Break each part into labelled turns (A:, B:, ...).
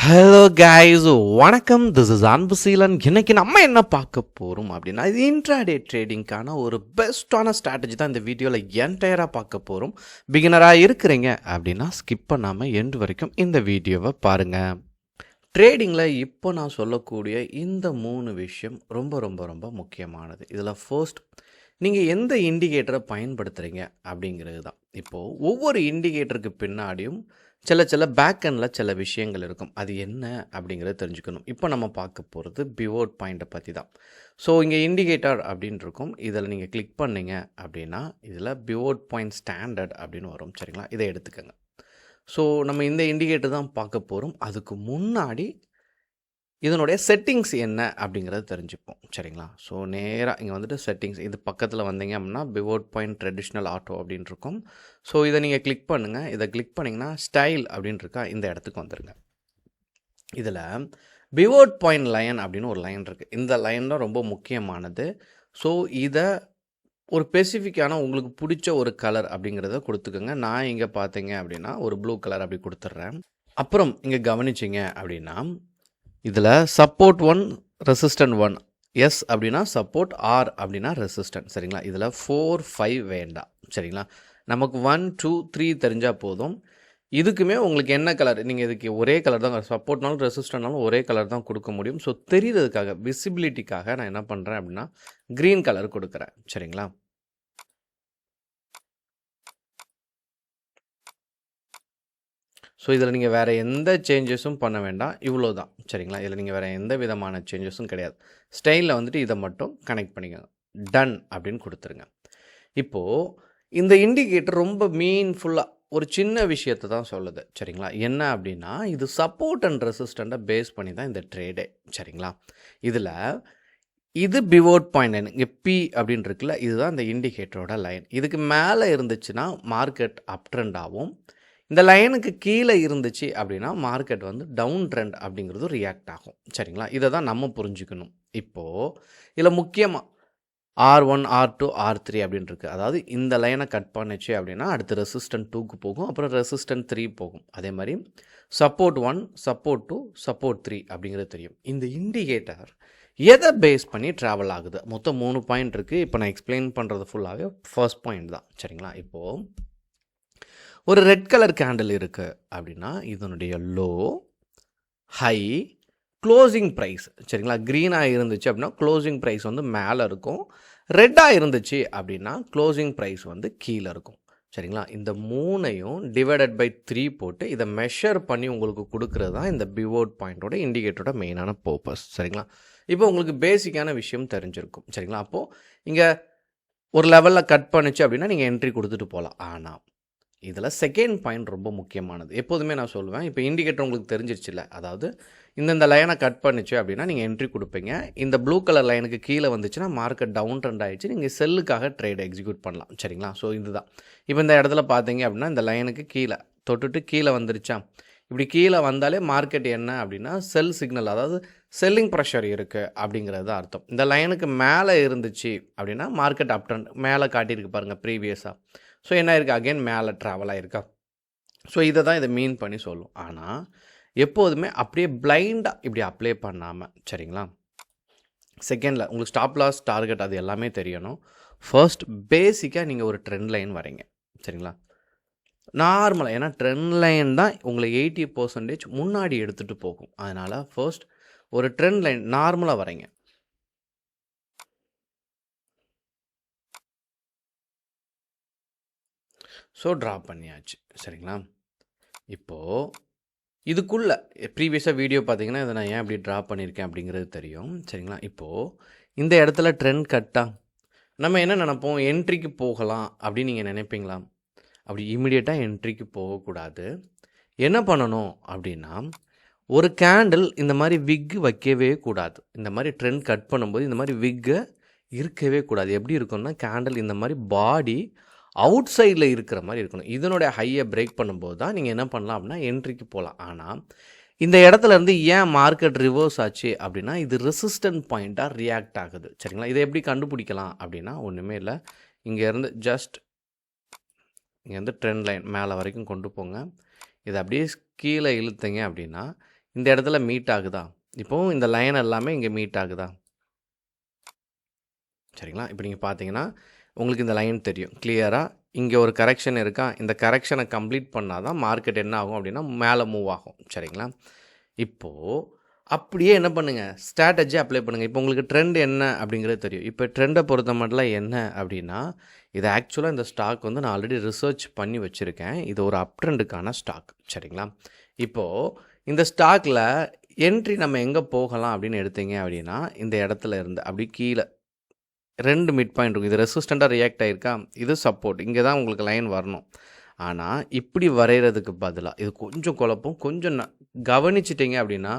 A: Hello guys, வணக்கம். This is Anbuseelan. இன்னைக்கு நம்ம என்ன பார்க்க போகிறோம் அப்படின்னா, இது இன்ட்ராடே ட்ரேடிங்க்கான ஒரு பெஸ்ட்டான ஸ்ட்ராட்டஜி தான் இந்த வீடியோவில் என்டையராக பார்க்க போகிறோம். பிகினராக இருக்கிறீங்க அப்படின்னா ஸ்கிப் பண்ணாமல் எண்டு வரைக்கும் இந்த வீடியோவை பாருங்கள். ட்ரேடிங்கில் இப்போ நான் சொல்லக்கூடிய இந்த 3 விஷயம் ரொம்ப ரொம்ப ரொம்ப முக்கியமானது. இதில் ஃபர்ஸ்ட், நீங்கள் எந்த இண்டிகேட்டரை பயன்படுத்துகிறீங்க அப்படிங்கிறது தான். இப்போது ஒவ்வொரு இண்டிகேட்டருக்கு பின்னாடியும் சில பேக் எண்டில் சில விஷயங்கள் இருக்கும். அது என்ன அப்படிங்கிறத தெரிஞ்சுக்கணும். இப்போ நம்ம பார்க்க போகிறது பிவோட் பாயிண்ட்டை பற்றி தான். ஸோ இங்கே இண்டிகேட்டர் அப்படின்னு இருக்கும். இதில் நீங்கள் கிளிக் பண்ணிங்க அப்படின்னா இதில் பிவோட் பாயிண்ட் ஸ்டாண்டர்ட் அப்படின்னு வரும். சரிங்களா, இதை எடுத்துக்கோங்க. ஸோ நம்ம இந்த இண்டிகேட்டர் தான் பார்க்க போகிறோம். அதுக்கு முன்னாடி இதனுடைய செட்டிங்ஸ் என்ன அப்படிங்கிறத தெரிஞ்சுப்போம். சரிங்களா, ஸோ நேராக இங்கே வந்துட்டு செட்டிங்ஸ், இது பக்கத்தில் வந்தீங்க அப்படின்னா பிவோட் பாயிண்ட் ட்ரெடிஷ்னல் ஆட்டோ அப்படின்னு இருக்கும். ஸோ இதை நீங்கள் கிளிக் பண்ணுங்கள். இதை கிளிக் பண்ணிங்கன்னா ஸ்டைல் அப்படின்னு இருக்கா, இந்த இடத்துக்கு வந்துடுங்க. இதில் பிவோட் பாயிண்ட் லைன் அப்படின்னு ஒரு லைன் இருக்குது. இந்த லைன் தான் ரொம்ப முக்கியமானது. ஸோ இதை ஒரு ஸ்பெசிஃபிக்கான உங்களுக்கு பிடிச்ச ஒரு கலர் அப்படிங்கிறத கொடுத்துக்கோங்க. நான் இங்கே பார்த்தீங்க அப்படின்னா ஒரு ப்ளூ கலர் அப்படி கொடுத்துட்றேன். அப்புறம் இங்கே கவனிச்சிங்க அப்படின்னா இதில் சப்போர்ட் 1, ரெசிஸ்டன்ட் 1, எஸ் அப்படின்னா சப்போர்ட், ஆர் அப்படின்னா ரெசிஸ்டன்ட். சரிங்களா, இதில் 4, 5 வேண்டாம். சரிங்களா, நமக்கு 1, 2, 3 தெரிஞ்சால் போதும். இதுக்குமே உங்களுக்கு என்ன கலர், நீங்கள் இதுக்கு ஒரே கலர் தான், சப்போர்ட்னாலும் ரெசிஸ்டன்ட்னாலும் ஒரே கலர் தான் கொடுக்க முடியும். ஸோ தெரிகிறதுக்காக, விசிபிலிட்டிக்காக நான் என்ன பண்ணுறேன் அப்படின்னா க்ரீன் கலர் கொடுக்குறேன். சரிங்களா, ஸோ இதில் நீங்கள் வேறு எந்த சேஞ்சஸும் பண்ண வேண்டாம். இவ்வளோ தான். சரிங்களா, இதில் நீங்கள் வேறு எந்த விதமான சேஞ்சஸும் கிடையாது. ஸ்டைலில் வந்துட்டு இதை மட்டும் கனெக்ட் பண்ணிக்கோங்க. டன் அப்படின்னு கொடுத்துருங்க. இப்போது இந்த இண்டிகேட்டர் ரொம்ப மீன்ஃபுல்லாக ஒரு சின்ன விஷயத்தை தான் சொல்லுது. சரிங்களா, என்ன அப்படின்னா இது சப்போர்ட் அண்ட் ரெசிஸ்டண்ட்டை பேஸ் பண்ணி தான் இந்த ட்ரேடே. சரிங்களா, இதில் இது பிவோட் பாயிண்ட் லைன், இங்கே பி அப்படின்னு இருக்குல்ல, இதுதான் இந்த இண்டிகேட்டரோட லைன். இதுக்கு மேலே இருந்துச்சுன்னா மார்க்கெட் அப் ட்ரெண்ட் ஆகும். இந்த லைனுக்கு கீழே இருந்துச்சு அப்படின்னா மார்க்கெட் வந்து டவுன் ட்ரெண்ட் அப்படிங்கிறது ரியாக்ட் ஆகும். சரிங்களா, இதை தான் நம்ம புரிஞ்சுக்கணும். இப்போது இதில் முக்கியமாக R1, R2, R3 அப்படின்னு இருக்குது. அதாவது இந்த லைனை கட் பண்ணிச்சு அப்படின்னா அடுத்து ரெசிஸ்டன்ட் 2க்கு போகும், அப்புறம் ரெசிஸ்டன்ட் 3 போகும். அதே மாதிரி சப்போர்ட் 1, சப்போர்ட் 2, சப்போர்ட் 3 அப்படிங்கிறது தெரியும். இந்த இண்டிகேட்டர் எதை பேஸ் பண்ணி ட்ராவல் ஆகுது? மொத்தம் 3 பாயிண்ட் இருக்குது. இப்போ நான் எக்ஸ்பிளைன் பண்ணுறது ஃபுல்லாகவே ஃபர்ஸ்ட் பாயிண்ட் தான். சரிங்களா, இப்போது ஒரு ரெட் கலர் கேண்டில் இருக்குது அப்படின்னா இதனுடைய லோ, ஹை, க்ளோசிங் ப்ரைஸ். சரிங்களா, க்ரீனாக இருந்துச்சு அப்படின்னா க்ளோசிங் ப்ரைஸ் வந்து மேலே இருக்கும். ரெட்டாக இருந்துச்சு அப்படின்னா க்ளோசிங் ப்ரைஸ் வந்து கீழே இருக்கும். சரிங்களா, இந்த 3ஐயும் டிவைடட் பை 3 போட்டு இதை மெஷர் பண்ணி உங்களுக்கு கொடுக்குறது தான் இந்த பிவோட் பாயிண்டோட இண்டிகேட்டரோட மெயினான பர்பஸ். சரிங்களா, இப்போ உங்களுக்கு பேசிக்கான விஷயம் தெரிஞ்சிருக்கும். சரிங்களா, அப்போது இங்கே ஒரு லெவலில் கட் பண்ணிச்சு அப்படின்னா நீங்கள் என்ட்ரி கொடுத்துட்டு போகலாம். ஆனால் இதில் செகண்ட் பாயிண்ட் ரொம்ப முக்கியமானது. எப்போதுமே நான் சொல்லுவேன், இப்போ இண்டிகேட்டர் உங்களுக்கு தெரிஞ்சிருச்சுல்ல, அதாவது இந்த லைனை கட் பண்ணிச்சு அப்படின்னா நீங்கள் என்ட்ரி கொடுப்பீங்க. இந்த ப்ளூ கலர் லைனுக்கு கீழே வந்துச்சுன்னா மார்க்கெட் டவுன் ட்ரெண்ட் ஆகிடுச்சு, நீங்கள் செல்லுக்காக ட்ரேட் எக்ஸிக்யூட் பண்ணலாம். சரிங்களா, ஸோ இதுதான். இப்போ இந்த இடத்துல பார்த்தீங்க அப்படின்னா இந்த லைனுக்கு கீழே தொட்டுட்டு கீழே வந்துருச்சா, இப்படி கீழே வந்தாலே மார்க்கெட் என்ன அப்படின்னா செல் சிக்னல், அதாவது செல்லிங் ப்ரெஷர் இருக்குது அப்படிங்கிறது அர்த்தம். இந்த லைனுக்கு மேலே இருந்துச்சு அப்படின்னா மார்க்கெட் அப் ட்ரெண்ட் மேலே காட்டியிருக்கு பாருங்கள் ப்ரீவியஸாக. ஸோ என்ன இருக்குது, அகெயின் மேலே ட்ராவல் ஆகிருக்கா. ஸோ இதை தான் இதை மீன் பண்ணி சொல்லும். ஆனால் எப்போதுமே அப்படியே பிளைண்டாக இப்படி அப்ளை பண்ணாமல், சரிங்களா, செகண்டில் உங்களுக்கு ஸ்டாப் லாஸ், டார்கெட் அது எல்லாமே தெரியணும். ஃபர்ஸ்ட் பேசிக்காக நீங்கள் ஒரு ட்ரெண்ட் லைன் வரீங்க. சரிங்களா, நார்மலாக, ஏன்னா ட்ரெண்ட் லைன் தான் உங்களை 80% முன்னாடி எடுத்துகிட்டு போகும். அதனால் ஃபர்ஸ்ட் ஒரு ட்ரெண்ட் லைன் நார்மலாக வரீங்க. ஸோ ட்ரா பண்ணியாச்சு. சரிங்களா, இப்போது இதுக்குள்ளே ப்ரீவியஸாக வீடியோ பார்த்தீங்கன்னா இதை நான் ஏன் அப்படி ட்ரா பண்ணியிருக்கேன் அப்படிங்கிறது தெரியும். சரிங்களா, இப்போது இந்த இடத்துல ட்ரெண்ட் கட்டாக நம்ம என்ன நினைப்போம், என்ட்ரிக்கு போகலாம் அப்படின்னு நீங்கள் நினைப்பீங்களா? அப்படி இமீடியட்டாக என்ட்ரிக்கு போகக்கூடாது. என்ன பண்ணணும் அப்படின்னா, ஒரு கேண்டில் இந்த மாதிரி விக்கு வைக்கவே கூடாது. இந்த மாதிரி ட்ரெண்ட் கட் பண்ணும்போது இந்த மாதிரி விக்கை இருக்கவே கூடாது. எப்படி இருக்கும்னா, கேண்டில் இந்த மாதிரி பாடி அவுட் சைடில் இருக்கிற மாதிரி இருக்கணும். இதனுடைய ஹையை பிரேக் பண்ணும்போது தான் நீங்கள் என்ன பண்ணலாம் அப்படின்னா என்ட்ரிக்கு போகலாம். ஆனால் இந்த இடத்துல இருந்து ஏன் மார்க்கெட் ரிவர்ஸ் ஆச்சு அப்படின்னா இது ரெசிஸ்டன்ட் பாயிண்ட்டாக ரியாக்ட் ஆகுது. சரிங்களா, இதை எப்படி கண்டுபிடிக்கலாம் அப்படின்னா ஒன்றுமே இல்லை, இங்கேருந்து ஜஸ்ட் இங்கேருந்து ட்ரெண்ட் லைன் மேலே வரைக்கும் கொண்டு போங்க. இதை அப்படியே கீழே இழுத்தீங்க அப்படின்னா இந்த இடத்துல மீட் ஆகுதா? இப்போது இந்த லைன் எல்லாமே இங்கே மீட் ஆகுதா? சரிங்களா? இப்போ நீங்கள் பார்த்தீங்கன்னா உங்களுக்கு இந்த லைன் தெரியும் கிளியராக. இங்கே ஒரு கரெக்ஷன் இருக்கா? இந்த கரெக்ஷனை கம்ப்ளீட் பண்ணால் தான் மார்க்கெட் என்ன ஆகும் அப்படின்னா மேலே மூவ் ஆகும். சரிங்களா? இப்போது அப்படியே என்ன பண்ணுங்கள், ஸ்ட்ராட்டஜி அப்ளை பண்ணுங்கள். இப்போ உங்களுக்கு ட்ரெண்ட் என்ன அப்படிங்கிறது தெரியும். இப்போ ட்ரெண்டை பொறுத்த மட்டும் என்ன அப்படின்னா, இது ஆக்சுவலாக இந்த ஸ்டாக் வந்து நான் ஆல்ரெடி ரிசர்ச் பண்ணி வச்சுருக்கேன். இது ஒரு அப் ட்ரெண்டுக்கான ஸ்டாக். சரிங்களா? இப்போது இந்த ஸ்டாக்கில் என்ட்ரி நம்ம எங்கே போகலாம் அப்படின்னு எடுத்தீங்க அப்படின்னா, இந்த இடத்துல இருந்து அப்படி கீழே 2 மிட் பாயிண்ட் இருக்கும். இது ரெசிஸ்டண்ட்டாக ரியாக்ட் ஆகிருக்கா, இது சப்போர்ட். இங்கே தான் உங்களுக்கு லைன் வரணும். ஆனால் இப்படி வரைகிறதுக்கு பதிலாக இது கொஞ்சம் குழப்பம். கொஞ்சம் கவனிச்சிட்டிங்க அப்படின்னா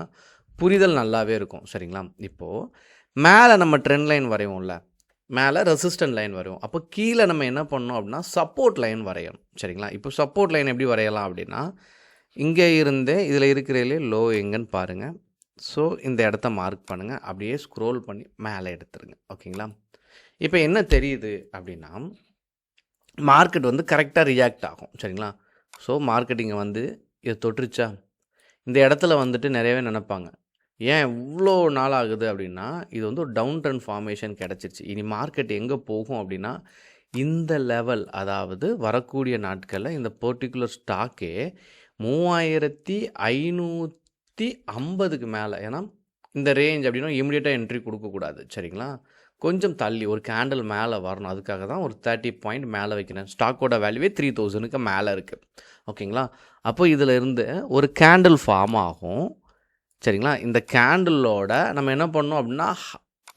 A: புரிதல் நல்லாவே இருக்கும். சரிங்களா? இப்போது மேலே நம்ம ட்ரெண்ட் லைன் வரைவோம்ல, மேலே ரெசிஸ்டன்ட் லைன் வரைவோம். அப்போ கீழே நம்ம என்ன பண்ணணும் அப்படின்னா சப்போர்ட் லைன் வரையணும். சரிங்களா? இப்போ சப்போர்ட் லைன் எப்படி வரையலாம் அப்படின்னா, இங்கே இருந்து இதில் இருக்கிறதுலே லோ எங்கன்னு பாருங்கள். ஸோ இந்த இடத்த மார்க் பண்ணுங்கள். அப்படியே ஸ்க்ரோல் பண்ணி மேலே எடுத்துருங்க. ஓகேங்களா? இப்போ என்ன தெரியுது அப்படின்னா, மார்க்கெட் வந்து கரெக்டாக ரியாக்ட் ஆகும். சரிங்களா? ஸோ மார்க்கெட் இங்கே வந்து இதை தொட்டுருச்சா, இந்த இடத்துல வந்துட்டு நிறையவே நினைப்பாங்க, ஏன் இவ்வளோ நாள் ஆகுது அப்படின்னா, இது வந்து ஒரு டவுன் ட்ரெண்ட் ஃபார்மேஷன் கிடச்சிருச்சு. இனி மார்க்கெட் எங்கே போகும் அப்படின்னா, இந்த லெவல், அதாவது வரக்கூடிய நாட்களில் இந்த பர்டிகுலர் ஸ்டாக்கே 3550க்கு மேலே. ஏன்னா இந்த ரேஞ்ச் அப்படின்னா இமிடியேட்டாக என்ட்ரி கொடுக்கக்கூடாது. சரிங்களா? கொஞ்சம் தள்ளி ஒரு கேண்டில் மேலே வரணும். அதுக்காக தான் ஒரு 30 பாயிண்ட் மேலே வைக்கிறேன். ஸ்டாக்கோட வேல்யூவே 3000க்கு மேலே இருக்குது. ஓகேங்களா? அப்போ இதில் இருந்து ஒரு கேண்டில் ஃபார்ம் ஆகும். சரிங்களா? இந்த கேண்டிலோட நம்ம என்ன பண்ணோம் அப்படின்னா,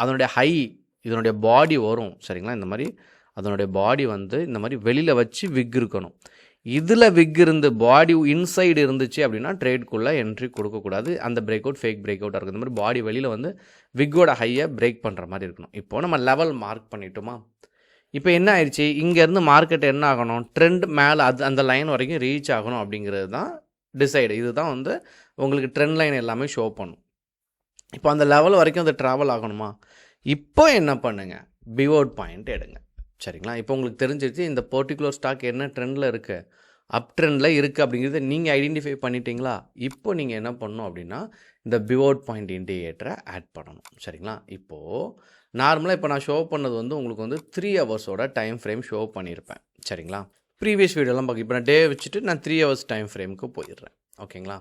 A: அதனுடைய ஹை, இதனுடைய பாடி வரும். சரிங்களா? இந்த மாதிரி அதனுடைய பாடி வந்து இந்த மாதிரி வெளியில் வச்சு விக் இருக்கணும். இதில் விக் இருந்து பாடி இன்சைடு இருந்துச்சு அப்படின்னா ட்ரேட்குள்ளே என்ட்ரி கொடுக்கக்கூடாது. அந்த பிரேக் அவுட் ஃபேக் பிரேக் அவுட்டாக இருக்குது. இந்த மாதிரி பாடி வெளியில் வந்து விக்கோட ஹையை பிரேக் பண்ணுற மாதிரி இருக்கணும். இப்போது நம்ம லெவல் மார்க் பண்ணிட்டோமா? இப்போ என்ன ஆயிடுச்சு, இங்கேருந்து மார்க்கெட் என்ன ஆகணும், ட்ரெண்ட் மேலே அது அந்த லைன் வரைக்கும் ரீச் ஆகணும் அப்படிங்கிறது தான் டிசைடு. இதுதான் வந்து உங்களுக்கு ட்ரெண்ட் லைன் எல்லாமே ஷோ பண்ணும். இப்போ அந்த லெவல் வரைக்கும் அது ட்ராவல் ஆகணுமா? இப்போ என்ன பண்ணுங்கள், பிவோட் பாயிண்ட் எடுங்க. சரிங்களா? இப்போ உங்களுக்கு தெரிஞ்சிருச்சு இந்த பர்டிகுலர் ஸ்டாக் என்ன ட்ரெண்டில் இருக்குது, அப் ட்ரெண்டில் இருக்குது அப்படிங்கிறத நீங்கள் ஐடென்டிஃபை பண்ணிட்டீங்களா? இப்போ நீங்கள் என்ன பண்ணணும் அப்படின்னா, இந்த பிவோட் பாயிண்ட் இண்டிகேட்டரை ஆட் பண்ணணும். சரிங்களா? இப்போது நார்மலாக இப்போ நான் ஷோ பண்ணது வந்து உங்களுக்கு வந்து 3 ஹவர்ஸோட டைம் ஃப்ரேம் ஷோ பண்ணியிருப்பேன். சரிங்களா? ப்ரீவியஸ் வீடியோலாம் பார்க்க இப்போ நான் டே வச்சுட்டு நான் 3 ஹவர்ஸ் டைம் ஃப்ரேமுக்கு போயிடுறேன். ஓகேங்களா?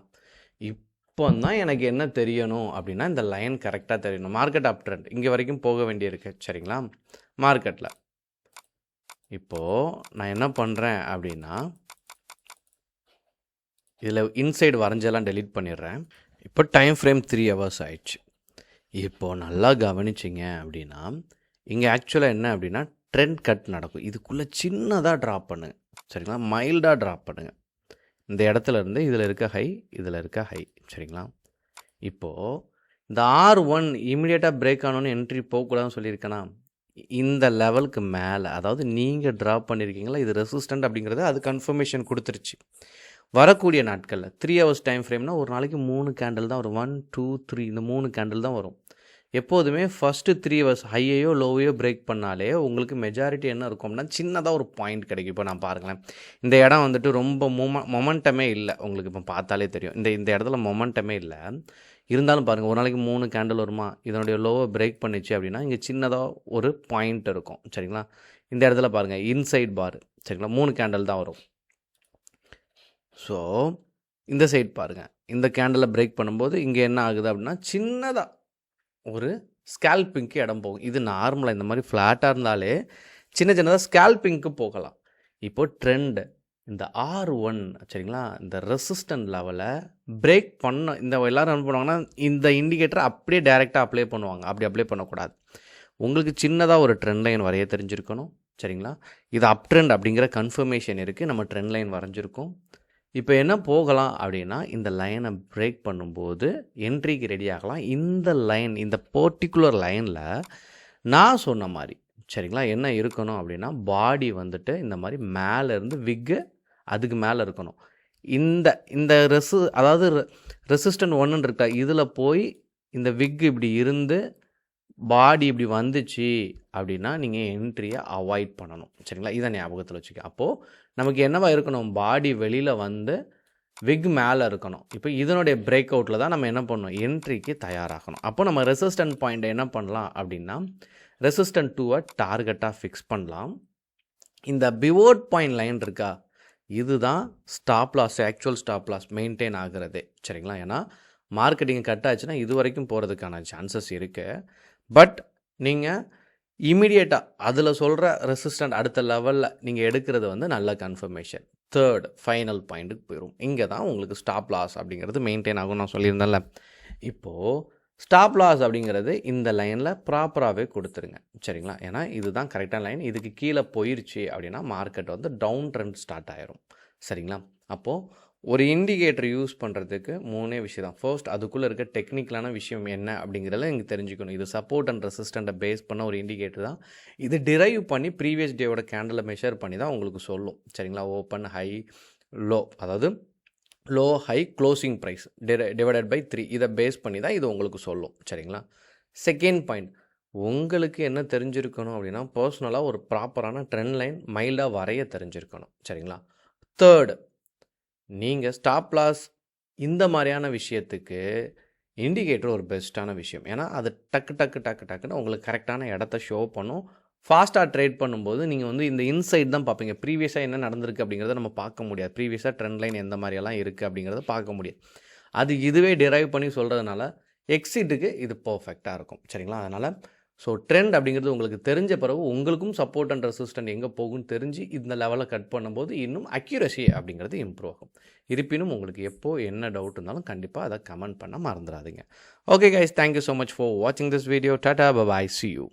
A: இப்போ தான் எனக்கு என்ன தெரியணும் அப்படின்னா, இந்த லைன் கரெக்டாக தெரியணும். மார்க்கெட் அப் ட்ரெண்ட் இங்கே வரைக்கும் போக வேண்டியிருக்கு. சரிங்களா? மார்க்கெட்டில் இப்போது நான் என்ன பண்ணுறேன் அப்படின்னா, இதில் இன்சைடு வரைஞ்செல்லாம் டெலீட் பண்ணிடுறேன். இப்போ டைம் ஃப்ரேம் 3 ஹவர்ஸ் ஆயிடுச்சு. இப்போது நல்லா கவனிச்சிங்க அப்படின்னா, இங்கே ஆக்சுவலாக என்ன அப்படின்னா ட்ரெண்ட் கட் நடக்கும். இதுக்குள்ளே சின்னதாக ட்ராப் பண்ணுங்க. சரிங்களா? மைல்டாக ட்ராப் பண்ணுங்கள். இந்த இடத்துல இருந்து இதில் இருக்க ஹை, இதில் இருக்க ஹை. சரிங்களா? இப்போது இந்த R1 இமீடியட்டாக பிரேக் ஆனோன்னு என்ட்ரி போகக்கூடாதுன்னு சொல்லியிருக்கேனா, இந்த லெவலுக்கு மேலே, அதாவது நீங்கள் ட்ராப் பண்ணியிருக்கீங்களா, இது ரெசிஸ்டன்ட் அப்படிங்கிறத அது கன்ஃபர்மேஷன் கொடுத்துருச்சு. வரக்கூடிய நாட்களில் 3 ஹவர்ஸ் டைம் ஃப்ரேம்னா ஒரு நாளைக்கு 3 கேண்டில் தான் வரும். 1 2 3 இந்த 3 கேண்டில் தான் வரும். எப்போதுமே ஃபஸ்ட்டு 3 ஹவர்ஸ் ஹையையோ லோவையோ பிரேக் பண்ணாலே உங்களுக்கு மெஜாரிட்டி என்ன இருக்கும்னா சின்னதாக ஒரு பாயிண்ட் கிடைக்கும். இப்போ நான் பாருங்களேன், இந்த இடம் வந்துட்டு ரொம்ப மொமெண்டமே இல்லை. உங்களுக்கு இப்போ பார்த்தாலே தெரியும் இந்த இடத்துல மொமெண்டமே இல்லை. இருந்தாலும் பாருங்கள், ஒரு நாளைக்கு 3 கேண்டில் வருமா, இதனுடைய லோவை பிரேக் பண்ணிச்சு அப்படின்னா இங்கே சின்னதாக ஒரு பாயிண்ட் இருக்கும். சரிங்களா? இந்த இடத்துல பாருங்கள் இன்சைட் பார். சரிங்களா? 3 கேண்டில் தான் வரும். ஸோ இந்த சைட் பாருங்கள், இந்த கேண்டில் பிரேக் பண்ணும்போது இங்கே என்ன ஆகுது அப்படின்னா சின்னதாக ஒரு ஸ்கேல்பிங்க்கு இடம் போகும். இது நார்மலாக இந்த மாதிரி ஃப்ளாட்டாக இருந்தாலே சின்ன சின்னதாக ஸ்கேல்பிங்க்கு போகலாம். இப்போது ட்ரெண்டு இந்த R1 சரிங்களா, இந்த ரெசிஸ்டன்ட் லெவலை பிரேக் பண்ண இந்த எல்லோரும் என்ன பண்ணுவாங்கன்னா, இந்த இண்டிகேட்டரை அப்படியே டைரெக்டாக அப்ளை பண்ணுவாங்க. அப்படி அப்ளை பண்ணக்கூடாது. உங்களுக்கு சின்னதாக ஒரு ட்ரெண்ட் லைன் வரைய தெரிஞ்சிருக்கணும். சரிங்களா? இது அப் ட்ரெண்ட் அப்படிங்கிற கன்ஃபர்மேஷன் இருக்குது. நம்ம ட்ரெண்ட் லைன் வரைஞ்சிருக்கோம். இப்போ என்ன போகலாம் அப்படின்னா, இந்த லைனை பிரேக் பண்ணும்போது என்ட்ரிக்கு ரெடி ஆகலாம். இந்த லைன், இந்த பர்டிகுலர் லைனில் நான் சொன்ன மாதிரி சரிங்களா என்ன இருக்கணும் அப்படின்னா, பாடி வந்துட்டு இந்த மாதிரி மேலேருந்து விக்கு அதுக்கு மேலே இருக்கணும். இந்த அதாவது ரெசிஸ்டன்ட் 1 இருக்கா, இதில் போய் இந்த விக்கு இப்படி இருந்து பாடி இப்படி வந்துச்சு அப்படின்னா நீங்கள் என்ட்ரியை அவாய்ட் பண்ணணும். சரிங்களா? இதை ஞாபகத்தில் வச்சுக்க. அப்போது நமக்கு என்னவா இருக்கணும், பாடி வெளியில் வந்து விக் மேலே இருக்கணும். இப்போ இதனுடைய பிரேக் அவுட்டில் தான் நம்ம என்ன பண்ணணும், என்ட்ரிக்கு தயாராகணும். அப்போ நம்ம ரெசிஸ்டன்ட் பாயிண்ட்டை என்ன பண்ணலாம் அப்படின்னா, ரெசிஸ்டன்ட் 2-வை டார்கெட்டாக ஃபிக்ஸ் பண்ணலாம். இந்த பிவோட் பாயிண்ட் லைன் இருக்கா, இதுதான் stop loss, actual stop loss maintain ஆகிறது. சரிங்களா? ஏன்னா மார்க்கெட்டிங் கட் ஆச்சுன்னா இது வரைக்கும் போகிறதுக்கான சான்சஸ் இருக்குது. பட் நீங்கள் இமீடியட்டாக அதில் சொல்கிற ரெசிஸ்டன்ட் அடுத்த லெவலில் நீங்கள் எடுக்கிறது வந்து நல்ல கன்ஃபர்மேஷன். தேர்ட் ஃபைனல் பாயிண்ட்டுக்கு போயிடும். இங்கே தான் உங்களுக்கு ஸ்டாப் லாஸ் அப்படிங்கிறது மெயின்டைன் ஆகும் நான் சொல்லியிருந்தேன்ல. இப்போது ஸ்டாப் லாஸ் அப்படிங்கிறது இந்த லைனில் ப்ராப்பராகவே கொடுத்துருங்க. சரிங்களா? ஏன்னா இதுதான் கரெக்டான லைன். இதுக்கு கீழே போயிடுச்சு அப்படின்னா மார்க்கெட் வந்து டவுன் ட்ரெண்ட் ஸ்டார்ட் ஆயிரும். சரிங்களா? அப்போது ஒரு இண்டிகேட்டர் யூஸ் பண்ணுறதுக்கு 3 விஷயம் தான். ஃபர்ஸ்ட், அதுக்குள்ளே இருக்க டெக்னிக்கலான விஷயம் என்ன அப்படிங்கிறத நீங்கள் தெரிஞ்சுக்கணும். இது சப்போர்ட் அண்ட் ரெசிஸ்டண்ட்டை பேஸ் பண்ண ஒரு இண்டிகேட்டர் தான். இது டிரைவ் பண்ணி ப்ரீவியஸ் டேவோட கேண்டலை மெஷர் பண்ணி தான் உங்களுக்கு சொல்லும். சரிங்களா? ஓப்பன், ஹை, லோ, அதாவது low, high, closing price divided by 3 இதை பேஸ் பண்ணி தான் இது உங்களுக்கு சொல்லும். சரிங்களா? செகண்ட் பாயிண்ட், உங்களுக்கு என்ன தெரிஞ்சிருக்கணும் அப்படின்னா, பர்சனலாக ஒரு ப்ராப்பரான ட்ரெண்ட் லைன் மைல்டாக வரைய தெரிஞ்சிருக்கணும். சரிங்களா? தேர்டு, நீங்கள் ஸ்டாப் லாஸ் இந்த மாதிரியான விஷயத்துக்கு இண்டிகேட்டர் ஒரு பெஸ்ட்டான விஷயம். ஏன்னா அது டக்குன்னு உங்களுக்கு கரெக்டான இடத்த ஷோ பண்ணும். ஃபாஸ்ட்டாக ட்ரேட் பண்ணும்போது நீங்கள் வந்து இந்த இன்சைட் தான் பார்ப்பீங்க. ப்ரீவியஸாக என்ன நடந்திருக்கு அப்படிங்கிறத நம்ம பார்க்க முடியாது. ப்ரீவியஸாக ட்ரெண்ட் லைன் எந்த மாதிரியெல்லாம் இருக்குது அப்படிங்கிறத பார்க்க முடியாது. அது இதுவே டிரைவ் பண்ணி சொல்கிறதுனால எக்ஸிட்டுக்கு இது பர்ஃபெக்டாக இருக்கும். சரிங்களா? அதனால் ட்ரெண்ட் அப்படிங்கிறது உங்களுக்கு தெரிஞ்ச பிறகு உங்களுக்கும் சப்போர்ட் அண்ட் ரெசிஸ்டன்ட் எங்கே போகும்னு தெரிஞ்சு இந்த லெவலில் கட் பண்ணும்போது இன்னும் அக்யூரசி அப்படிங்கிறது இம்ப்ரூவ் ஆகும். இருப்பினும் உங்களுக்கு எப்போ என்ன டவுட் இருந்தாலும் கண்டிப்பாக அதை கமெண்ட் பண்ண மறந்துடாதீங்க. Okay guys, thank you so much for வாட்சிங் this video. Tata, bye, see you.